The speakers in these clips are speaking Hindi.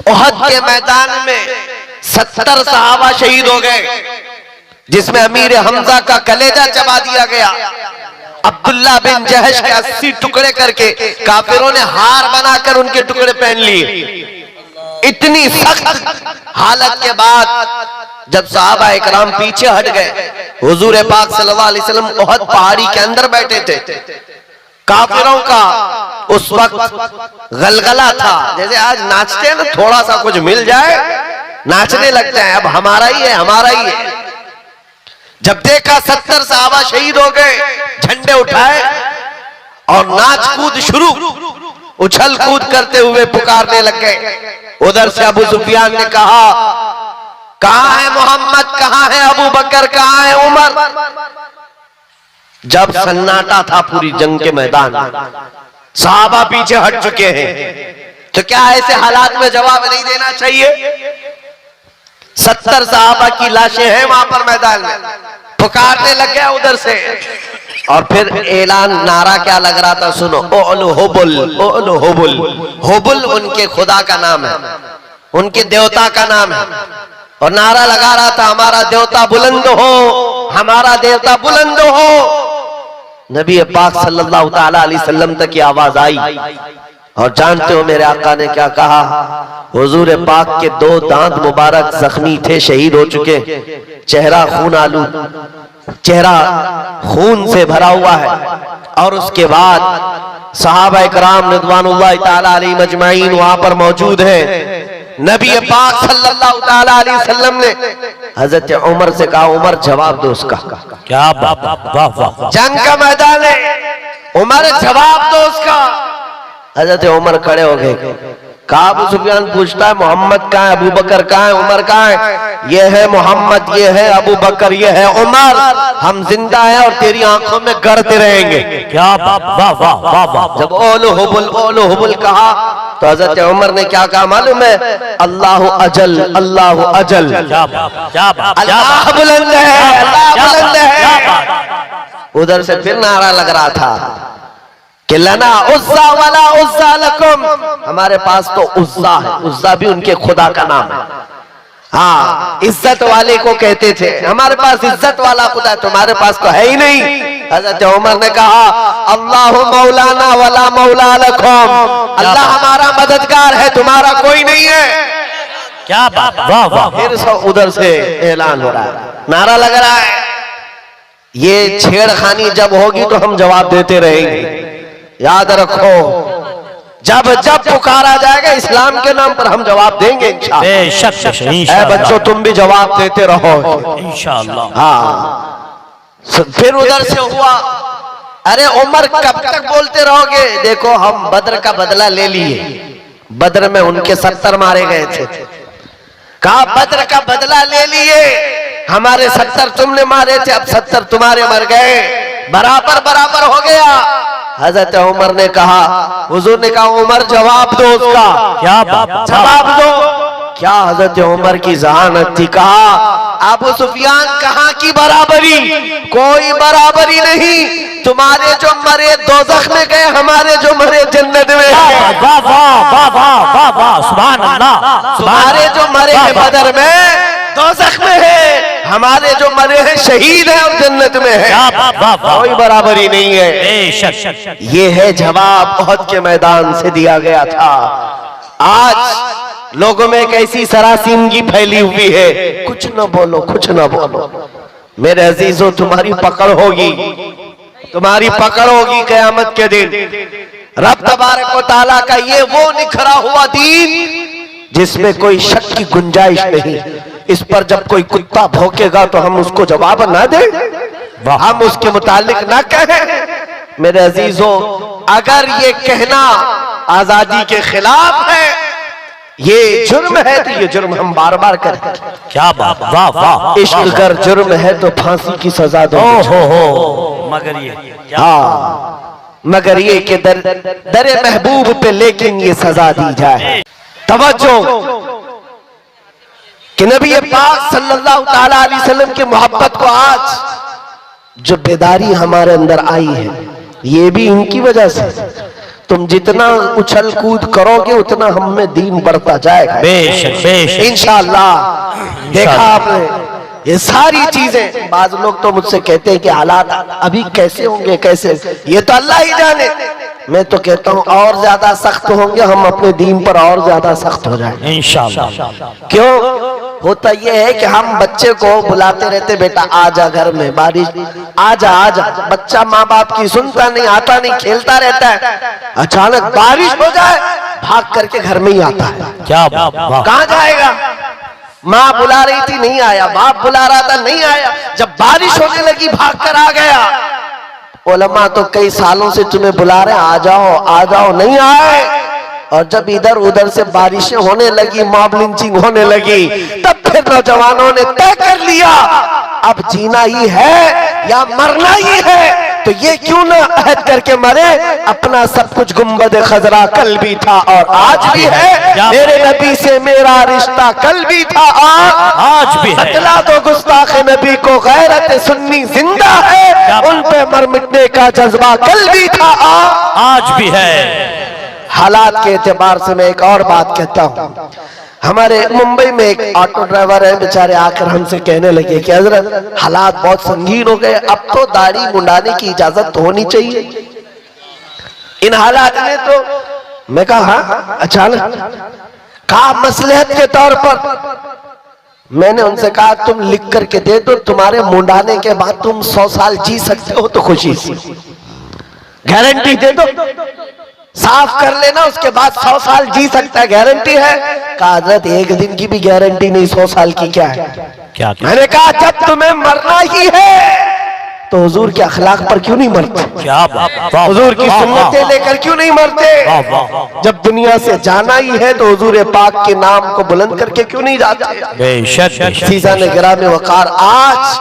ओहद के मैदान में 70 सहाबा शहीद हो गए, जिसमें अमीर हमजा का कलेजा चबा दिया गया। अब्दुल्ला बिन जहश के 80 टुकड़े करके काफिरों ने हार बनाकर उनके टुकड़े पहन लिए। इतनी सख्त हालत के बाद जब सहाबा इकराम पीछे हट गए, हुजूर पाक सल्लल्लाहु अलैहि वसल्लम ओहद पहाड़ी के अंदर बैठे थे। काफिरों का उस वक्त गलगला था, जैसे आज नाचते हैं ना, थोड़ा सा कुछ मिल जाए नाचने लगते हैं, अब हमारा ही है, हमारा ही है। जब देखा 70 सहाबा शहीद हो गए, झंडे उठाए और नाच कूद शुरू, उछल कूद करते हुए पुकारने लग गए। उधर से अबू सुफियान ने कहा, कहां है मोहम्मद, कहां है अबू बकर, कहां है उमर। जब सन्नाटा था पूरी जंग के मैदान, सहाबा पीछे हट चुके हैं, तो क्या ऐसे हालात में जवाब नहीं देना चाहिए? 70 सहाबा की लाशें हैं वहां पर मैदान में, पुकारने लग गया उधर से। और फिर ऐलान, नारा क्या लग रहा था, सुनो, ओलु हुबुल, ओलु हुबुल। हुबुल उनके खुदा का नाम है, उनके देवता का नाम है, और नारा लगा रहा था, हमारा देवता बुलंद हो, हमारा देवता बुलंद हो। नबी पाक सल्लल्लाहु ताला अलैहि वसल्लम तक की आवाज आई, और जानते हो मेरे आका ने क्या कहा? हुजूर पाक के 2 दांत मुबारक जख्मी थे, शहीद हो चुके, चेहरा खून आलू, चेहरा खून से भरा हुआ है। और उसके बाद सहाबा इकराम रिज़वानुल्लाहि ताला अलैहिम अजमाइन वहां पर मौजूद हैं। नबी पाक सल्लल्लाहु ताला अलैहि वसल्लम ने हजरत उमर से कहा, उमर जवाब दो उसका। क्या बात, वाह वाह। जंग का मैदान है, उमर जवाब दो उसका। हजरत उमर खड़े हो गए। कहा, अबू सुफियान पूछता है, मोहम्मद कहाँ है, अबू बकर कहाँ है, उमर कहाँ है? ये है मोहम्मद, ये है अबू बकर, ये है उमर। हम जिंदा हैं और तेरी आंखों में गड़ते रहेंगे। क्या बात, वाह वाह वाह वाह। जब ओलो हुबुल कहा, तो हजरत उमर ने क्या कहा मालूम है? अल्लाह अजल, अल्लाह अजल। अल्लाह बुलंद है, अल्लाह बुलंद है। उधर से फिर नारा लग रहा था कि लना उज़्ज़ा वला उज़्ज़ा लकुम, हमारे पास तो उज़्ज़ा है, उज़्ज़ा भी उनके खुदा का नाम है। हाँ, इज्जत वाले को कहते थे, हमारे पास इज्जत वाला खुदा है, तुम्हारे पास तो है ही नहीं। हज़रत उमर ने कहा, अल्लाहु मौलाना वला मौला लकुम, अल्लाह हमारा मददगार है, तुम्हारा कोई नहीं है। क्या बात, वाह वाह। फिर उधर से ऐलान हो रहा है, नारा लग रहा है। ये छेड़खानी जब होगी तो हम जवाब देते रहेंगे। याद रखो, जब जब पुकारा जाएगा इस्लाम के नाम पर हम जवाब देंगे इंशाअल्लाह। बच्चों तुम भी जवाब देते रहो इंशाअल्लाह। हाँ, फिर उधर से हुआ, अरे उमर कब तक बोलते रहोगे? देखो हम बद्र का बदला ले लिए, बद्र में उनके 70 मारे गए थे। कहा बद्र का बदला ले लिए, हमारे 70 तुमने मारे थे, अब 70 तुम्हारे मर गए, बराबर बराबर हो गया। हजरत उमर ने कहा, हुजूर ने कहा, उमर जवाब दो उसका। क्या बात, जवाब दो। क्या हजरत उमर की जहानत थी। कहा, अबू सुफियान कहाँ की बराबरी, कोई बराबरी नहीं। तुम्हारे जो मरे दोज़ख में गए, हमारे जो मरे जन्नत में। वाह वाह वाह वाह वाह, सुभान अल्लाह। तुम्हारे जो मरे हैं बदर में, दोज़ख में है, हमारे जो मरे हैं शहीद हैं और जन्नत में है। कोई बराबरी नहीं है। ये है जवाब ओहद के मैदान से दिया गया था। आज लोगों में एक ऐसी सरासीनगी फैली हुई है, कुछ न बोलो, कुछ न बोलो। मेरे अजीजों, तुम्हारी पकड़ होगी, तुम्हारी पकड़ होगी क़यामत के दिन। रब तबारक व तआला का ये वो निखरा हुआ दीन जिसमें कोई शक की गुंजाइश नहीं। इस पर जब कोई कुत्ता भौंकेगा तो हम उसको जवाब ना दें, हम उसके मुतालिक ना कहें। मेरे अजीजों, अगर ये कहना आजादी के खिलाफ है, ये जुर्म है, तो ये जुर्म हम बार बार करें। क्या बात, वाह वाह। इश्क अगर जुर्म है तो फांसी की सजा दो। हो, मगर ये, हाँ, मगर ये कि दरे महबूब पे लेकिन ये सजा दी जाए। तवज्जो कि नबी पाक सल्लल्लाहु ताला अलैहि वसल्लम की मोहब्बत को आज जो बेदारी हमारे अंदर आई है, ये भी इनकी वजह से। तुम जितना उछल कूद करोगे उतना हम में दीन बढ़ता जाएगा बेशक बेशक इंशाअल्लाह। देखा आपने ये सारी चीजें। बाज लोग तो मुझसे कहते हैं कि हालात अभी कैसे होंगे, कैसे, ये तो अल्लाह ही जाने। मैं तो कहता हूँ और ज्यादा सख्त होंगे, हम अपने दीन पर और ज्यादा सख्त हो जाएंगे इंशाअल्लाह। क्यों होता यह है कि हम बच्चे को बुलाते रहते, बेटा आजा घर में, बारिश आजा आजा। बच्चा माँ बाप की सुनता नहीं, आता नहीं, खेलता रहता है। अचानक बारिश हो जाए भाग करके घर में ही आता है। क्या बात, कहाँ जाएगा? माँ बुला रही थी नहीं आया, बाप बुला रहा था नहीं आया, जब बारिश होने लगी भाग कर आ गया। उलमा तो कई सालों से तुम्हें बुला रहे आ जाओ नहीं आए। और जब इधर उधर से बारिशें होने लगी, मॉब लिंचिंग होने लगी, तब फिर नौजवानों ने तय कर लिया अब जीना ही है या मरना ही है, तो ये क्यों ना अहद करके मरे। अपना सब कुछ गुंबद खजरा कल भी था और आज भी है, मेरे नबी से मेरा रिश्ता कल भी था आज भी है। बतला दो गुस्ताख नबी को गैरत सुन्नी जिंदा है, उन पे मर मिटने का जज्बा कल भी था आज भी है। हालात के एतबार से मैं एक और बात कहता हूँ। हमारे मुंबई में एक ऑटो ड्राइवर है, बेचारे आकर हमसे कहने लगे कि हजरत हालात बहुत संगीन हो गए, अब तो दाढ़ी मुंडाने की इजाजत तो होनी चाहिए इन हालात में। तो मैं कहा हाँ, अचानक कहा मसलहत के तौर पर। मैंने उनसे कहा तुम लिख करके दे दो, तुम्हारे मुंडाने के बाद तुम 100 साल जी सकते हो तो खुशी से गारंटी दे दो, साफ कर लेना, उसके बाद 100 साल जी सकता है, गारंटी है। कहा हजरत एक दिन की भी गारंटी नहीं, 100 साल की क्या है। क्या मैंने कहा जब तुम्हें मरना ही है तो हुजूर के अखलाक पर क्यों नहीं मरते, क्या बात, हुजूर की सुन्नतें लेकर क्यों नहीं मरते। जब दुनिया से जाना ही है तो हुजूर पाक के नाम को बुलंद करके क्यों नहीं जाते। बेशक सीज़ान गिरामी वकार, आज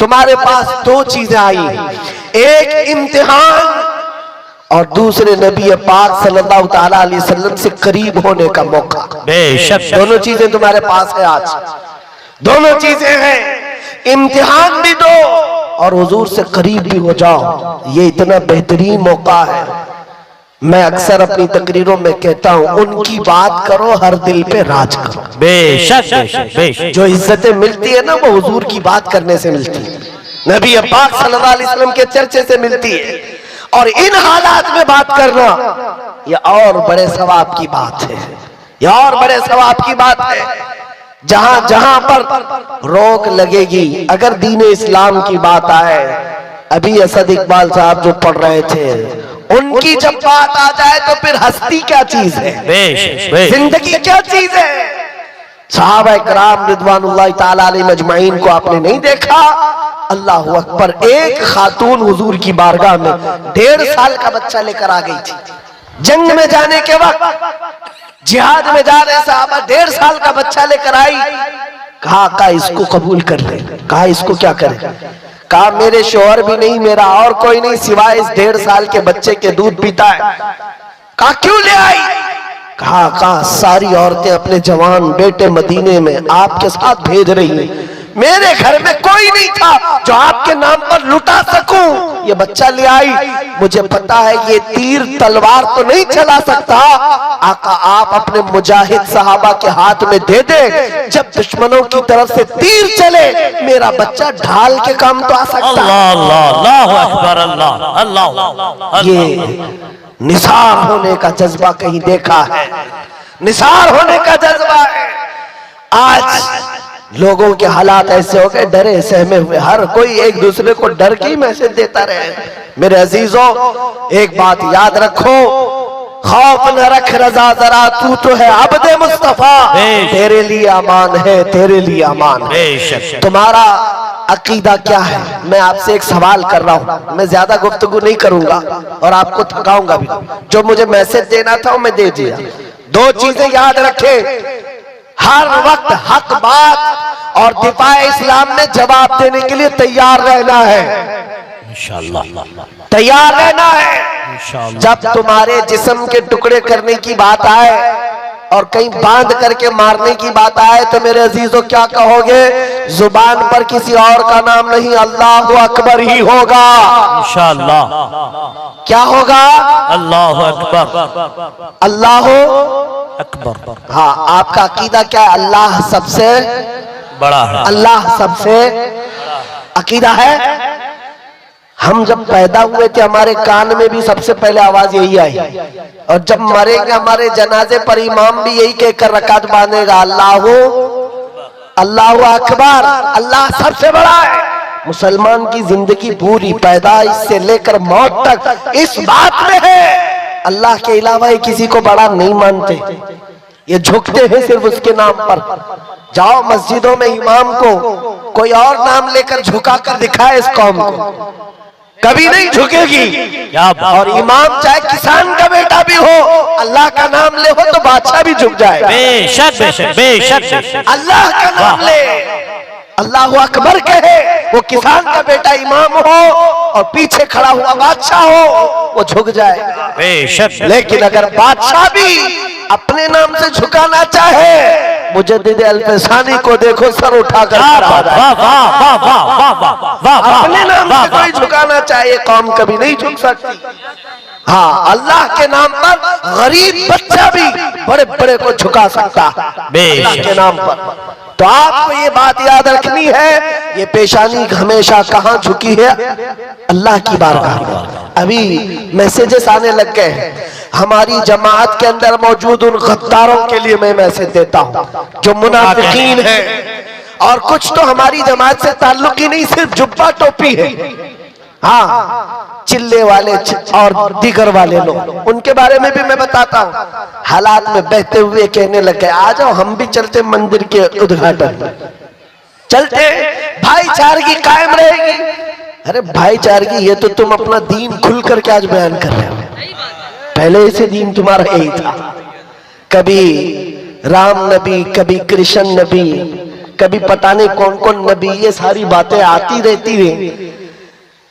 तुम्हारे पास दो चीजें आई, एक इम्तिहान और दूसरे नबी पाक सल्लल्लाहु ताला अलैहि वसल्लम से करीब होने का मौका। बेशक दोनों चीजें तुम्हारे पास है आज, दोनों चीजें हैं। इम्तिहान भी दो और हुजूर से करीब भी हो जाओ, ये इतना बेहतरीन मौका है। मैं अक्सर अपनी तकरीरों में कहता हूँ उनकी बात करो, हर दिल पे राज करो। बेशक बेशक बेशक। जो इज्जतें मिलती है ना वो हुजूर की बात करने से मिलती है, नबी पाक सल्लल्लाहु अलैहि वसल्लम के चर्चे से मिलती है। और इन हालात में बात करना ये और बड़े सवाब की बात है, ये और बड़े सवाब की बात है। जहां जहां पर रोक लगेगी, अगर दीन इस्लाम की बात आए, अभी असद इकबाल साहब जो पढ़ रहे थे, उनकी जब बात आ जाए तो फिर हस्ती क्या चीज है, जिंदगी क्या चीज है। सहाबा इकराम रिदवानुल्लाह ताला अलैहिम अजमाइन को आपने नहीं देखा। अल्लाह अकबर, एक खातून हुजूर की बारगाह में 1.5 साल का बच्चा लेकर आ गई थी। जंग में जाने के वक्त, जिहाद में जा रहे साहबा, 1.5 साल का बच्चा लेकर आई। कहा इसको कबूल कर ले। कहा इसको क्या करे। कहा मेरे शोहर भी नहीं, मेरा और कोई नहीं सिवाय इस 1.5 साल के बच्चे के दूध पीता है। कहा क्यों ले आई। कहा सारी औरतें अपने जवान बेटे मदीने में आपके साथ भेज रही हैं, मेरे घर में कोई नहीं था जो आपके नाम पर लुटा सकूं, ये बच्चा ले आई। मुझे पता है ये तीर तलवार तो नहीं चला सकता, आका आप अपने मुजाहिद सहाबा के हाथ में दे दे, जब दुश्मनों की तरफ से तीर चले मेरा बच्चा ढाल के काम तो आ सकता है। अल्लाह अकबर, अल्लाह अल्लाह। ये निसार होने का जज्बा कहीं देखा है, निसार होने का जज्बा है। आज लोगों के हालात ऐसे हो गए, डरे सहमे हुए, हर कोई एक दूसरे को डर के ही मैसेज देता रहे। मेरे अजीजों एक बात याद रखो, खौफ न रख रजा जरा, तू तो है अब्दे मुस्तफा, तेरे लिए अमान है, तेरे लिए अमान है। तुम्हारा अकीदा क्या है। मैं आपसे एक सवाल कर रहा हूं, मैं ज्यादा गुफ्तगू नहीं करूंगा और आपको थकाऊंगा भी। जो मुझे मैसेज देना था वो मैं दे दिया। दो चीजें याद रखें, हर वक्त हक बात और दिफाए इस्लाम में जवाब देने के लिए तैयार रहना है, इंशाअल्लाह तैयार रहना है। जब तुम्हारे जिस्म के टुकड़े करने की बात आए, और कहीं बांध करके मारने की बात आए तो मेरे अजीजों क्या कहोगे? जुबान पर किसी और का नाम नहीं, अल्लाह अकबर ही होगा। इंशाअल्लाह। क्या होगा? अल्लाह अकबर, अल्लाह अकबर। हाँ, आपका अकीदा क्या है? अल्लाह सबसे बड़ा है। अल्लाह सबसे अकीदा है। हम जब पैदा हुए थे हमारे कान में भी सबसे पहले आवाज यही आई, और जब मरेंगे हमारे जनाजे पर इमाम भी यही कहकर रकात बांधेगा, अल्लाह अकबर, अल्लाह सबसे बड़ा है। मुसलमान की जिंदगी पूरी पैदाइश से लेकर मौत तक इस बात में है, अल्लाह के अलावा किसी को बड़ा नहीं मानते, ये झुकते हैं सिर्फ उसके नाम पर। जाओ मस्जिदों में इमाम को कोई और नाम लेकर झुका कर दिखाए इस कौम को, कभी नहीं झुकेगी। और इमाम चाहे किसान का बेटा भी हो, अल्लाह का नाम ले हो तो बादशाह भी झुक जाए। बेशक बेशक बेशक। अल्लाह का नाम ले, अल्लाह अकबर कहे, वो किसान का बेटा इमाम हो और पीछे खड़ा हुआ बादशाह हो, वो झुक जाए बेशक। लेकिन अगर बादशाह भी अपने नाम से झुकाना चाहे, मुजद्दिद अल-फसानी को देखो सर उठाकर अपने नाम से कोई झुकाना चाहे, कौम कभी नहीं झुक सकती। हाँ, अल्लाह के नाम पर गरीब बच्चा भी बड़े बड़े को झुका सकता अल्लाह के नाम पर। तो आपको ये बात याद रखनी है, ये पेशानी हमेशा कहाँ झुकी है? अल्लाह की बारगाह। अभी मैसेजेस आने लग गए हैं हमारी जमात के अंदर मौजूद उन गद्दारों के लिए, मैं मैसेज देता हूँ जो मुनाफिकीन है, और कुछ तो हमारी जमात से ताल्लुक ही नहीं, सिर्फ जुब्बा टोपी है। हाँ, चिल्ले वाले और दीगर वाले लोग, उनके बारे में भी मैं बताता हूँ। हालात में बहते हुए कहने लगे, आ जाओ हम भी चलते मंदिर के उद्घाटन, चलते, भाईचारगी कायम रहेगी। अरे भाईचारगी, ये तो तुम अपना दीन खुल करके आज बयान कर रहे हो, पहले से दीन तुम्हारा यही था। कभी राम नबी, कभी कृष्ण नबी, कभी पता नहीं कौन कौन नबी, ये सारी बातें आती रहती है।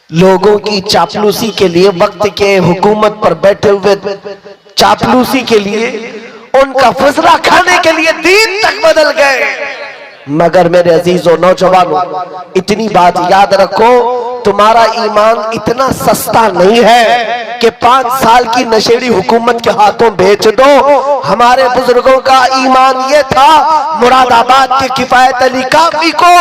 लोगों की चापलूसी के लिए, वक्त के हुकूमत पर बैठे हुए चापलूसी के लिए, उनका फुसला खाने के लिए दीन तक बदल गए। मगर मेरे अजीजों नौजवानों, इतनी बात याद रखो, तुम्हारा ईमान इतना सस्ता नहीं है कि 5 साल की नशेड़ी हुकूमत के हाथों बेच दो। हमारे बुजुर्गों का ईमान ये था, मुरादाबाद के किफायत अली काफी को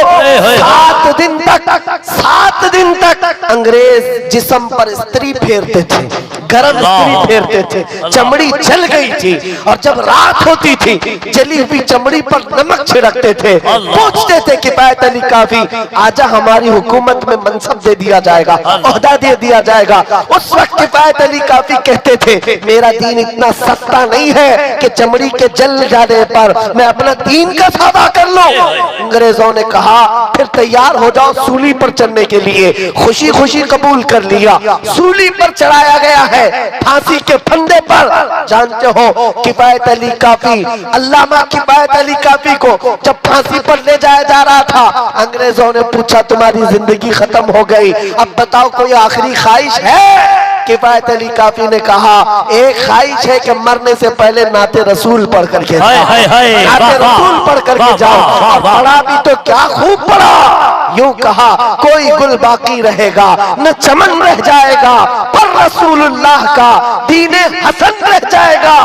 7 दिन तक अंग्रेज जिस्म पर स्त्री फेरते थे, गरम स्त्री फेरते थे, चमड़ी जल गई थी, और जब रात होती थी जली हुई चमड़ी पर नमक छिड़कते थे, पूछते थे किफायत अली काफी, आजा हमारी हुकूमत में मनसब दे दिया जाएगा, ओहदा दे दिया जाएगा। उस वक्त किफायत अली काफी कहते थे, मेरा दीन इतना सस्ता नहीं है कि चमड़ी के जल जाने पर मैं अपना दीन का सौदा कर लूं। अंग्रेजों ने कहा, फिर तैयार हो जाओ सूली पर चढ़ने के लिए। खुशी खुशी कबूल कर लिया, सूली पर चढ़ाया गया है, फांसी के फंदे पर। जानते हो किफायत अली काफी, अल्लामा किफायत अली काफी को जब फांसी पर ले जाया जा रहा था, अंग्रेजों ने पूछा तुम्हारी जिंदगी खत्म हो गई, अब बताओ कोई आखिरी ख्वाहिश है? किफायत अली काफी ने कहा, एक ख्वाहिश है कि मरने से पहले नाते रसूल पढ़ करके नाते रसूल पढ़ करके जाओ। और पढ़ा भी तो क्या खूब पढ़ा, यूं कहा, कोई गुल बाकी रहेगा न चमन रह जाएगा, पर रसूलुल्लाह का दीने हसन रह जाएगा।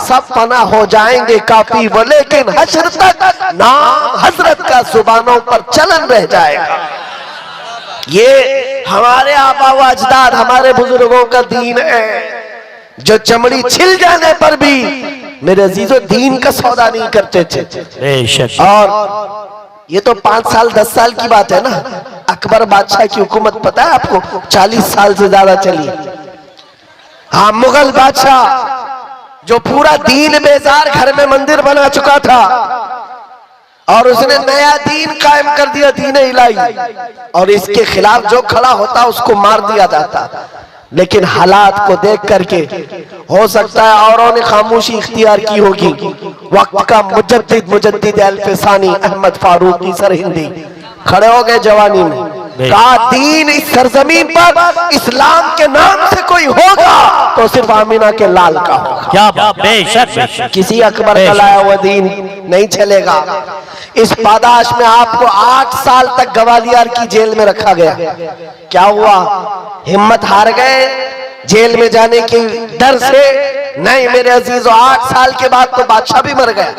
सब फना हो जाएंगे काफी वो, लेकिन हश्र तक नाम हजरत का जुबानों पर चलन रह जाएगा। ये हमारे आबा व अजदाद, हमारे बुजुर्गों का दीन है, जो चमड़ी छिल जाने पर भी मेरे अजीजों दीन का सौदा नहीं करते थे। और ये तो 5 साल 10 साल की बात है ना। अकबर बादशाह की हुकूमत पता है आपको 40 साल से ज्यादा चली। हाँ, मुगल बादशाह जो पूरा दीन बेजार घर में मंदिर बना चुका था, और उसने नया दीन कायम कर दिया, दीन इलाही, और इसके खिलाफ जो खड़ा होता उसको मार दिया जाता। लेकिन हालात को देख करके हो सकता है औरों ने खामोशी इख्तियार की होगी। वक्त का मुजद्दिद अल-फसानी अहमद फारूकी सरहिंदी खड़े हो गए जवानी में, कहा दीन इस सरजमीन पर इस्लाम के नाम से कोई होगा तो सिर्फ आमिना के लाल का होगा। क्या बात, बेशक बेशक। किसी अकबर का लाया हुआ दीन नहीं चलेगा। इस पादाश में आपको 8 साल तक ग्वालियर की जेल में रखा गया। क्या हुआ? हिम्मत हार गए जेल में जाने के डर से? नहीं मेरे अजीजों, 8 साल के बाद तो बादशाह भी मर गया,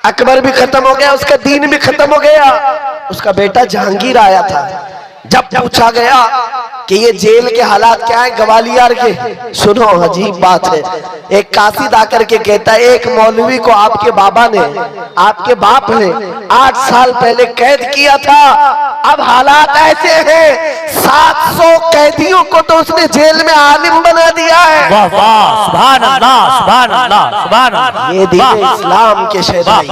अकबर भी खत्म हो गया, उसका दीन भी खत्म हो गया। उसका बेटा जहांगीर आया था। जब पूछा गया कि ये जेल के हालात क्या है ग्वालियर के, सुनो अजीब बात है, एक कासिद आकर के कहता है एक मौलवी को आपके बाबा ने, आपके बाप ने 8 साल पहले कैद किया था। अब हालात ऐसे हैं 700 कैदियों को तो उसने जेल में आलिम बना दिया है। वाह वाह, सुभान अल्लाह, सुभान अल्लाह, सुभान अल्लाह। ये दीन इस्लाम के शहदाई।